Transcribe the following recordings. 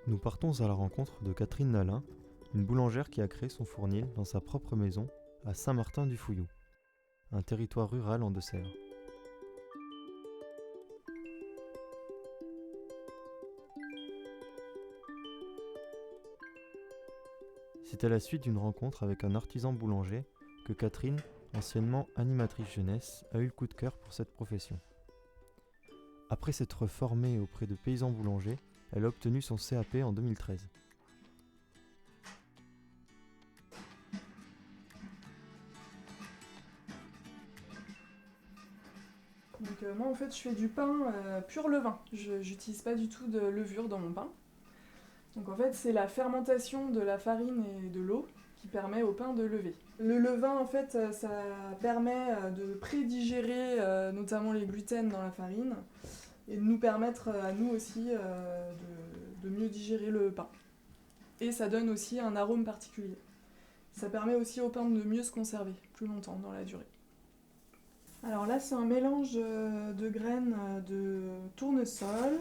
Nous partons à la rencontre de Catherine Nalin, une boulangère qui a créé son fournil dans sa propre maison à Saint-Martin-du-Fouillou, un territoire rural en Deux-Sèvres. C'est à la suite d'une rencontre avec un artisan boulanger que Catherine, anciennement animatrice jeunesse, a eu le coup de cœur pour cette profession. Après s'être formée auprès de paysans boulangers, elle a obtenu son CAP en 2013. Donc moi en fait je fais du pain pur levain, j'utilise pas du tout de levure dans mon pain. Donc en fait c'est la fermentation de la farine et de l'eau qui permet au pain de lever. Le levain en fait ça permet de prédigérer notamment les gluten dans la farine et de nous permettre à nous aussi de mieux digérer le pain. Et ça donne aussi un arôme particulier. Ça permet aussi au pain de mieux se conserver plus longtemps dans la durée. Alors là, c'est un mélange de graines de tournesol,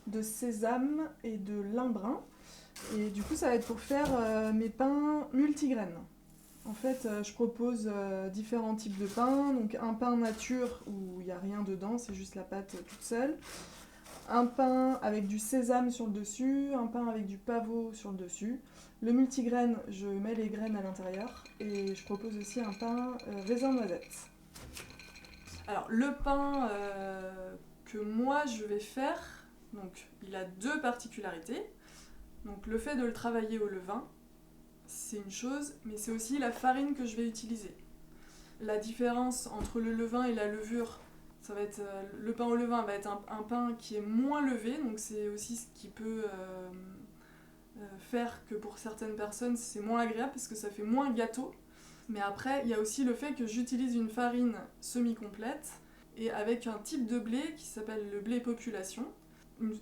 de sésame et de lin brun. Et du coup, ça va être pour faire mes pains multigraines. En fait, je propose différents types de pains. Donc un pain nature où il n'y a rien dedans, c'est juste la pâte toute seule. Un pain avec du sésame sur le dessus, un pain avec du pavot sur le dessus. Le multigraine, je mets les graines à l'intérieur. Et je propose aussi un pain raisin noisette. Alors le pain que moi je vais faire, donc il a deux particularités. Donc le fait de le travailler au levain, c'est une chose, mais c'est aussi la farine que je vais utiliser. La différence entre le levain et la levure, ça va être le pain au levain va être un pain qui est moins levé, donc c'est aussi ce qui peut faire que pour certaines personnes c'est moins agréable parce que ça fait moins gâteau. Mais après, il y a aussi le fait que j'utilise une farine semi-complète et avec un type de blé qui s'appelle le blé population.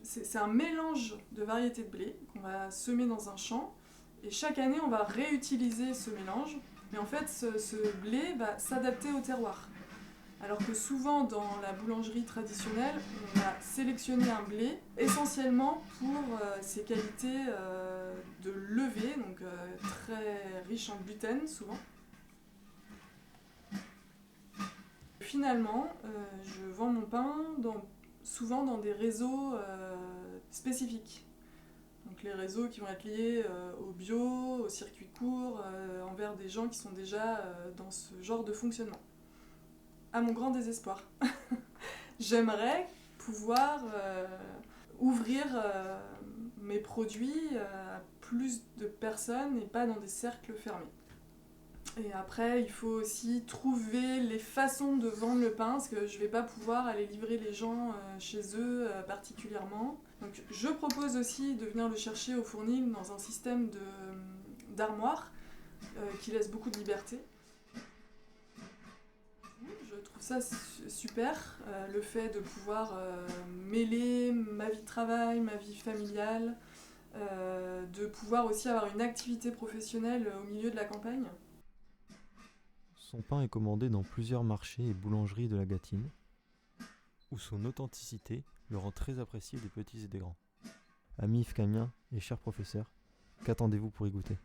C'est un mélange de variétés de blé qu'on va semer dans un champ et chaque année on va réutiliser ce mélange. Mais en fait, ce blé va s'adapter au terroir. Alors que souvent dans la boulangerie traditionnelle, on va sélectionner un blé essentiellement pour ses qualités de levée, donc très riche en gluten souvent. Finalement, je vends mon pain souvent dans des réseaux spécifiques. Donc les réseaux qui vont être liés au bio, au circuit court, envers des gens qui sont déjà dans ce genre de fonctionnement. À mon grand désespoir. J'aimerais pouvoir ouvrir mes produits à plus de personnes et pas dans des cercles fermés. Et après, il faut aussi trouver les façons de vendre le pain, parce que je ne vais pas pouvoir aller livrer les gens chez eux particulièrement. Donc je propose aussi de venir le chercher au fournil dans un système d'armoire qui laisse beaucoup de liberté. Je trouve ça super, le fait de pouvoir mêler ma vie de travail, ma vie familiale, de pouvoir aussi avoir une activité professionnelle au milieu de la campagne. Son pain est commandé dans plusieurs marchés et boulangeries de la Gâtine, où son authenticité le rend très apprécié des petits et des grands. Amis Ifkamiens et chers professeurs, qu'attendez-vous pour y goûter ?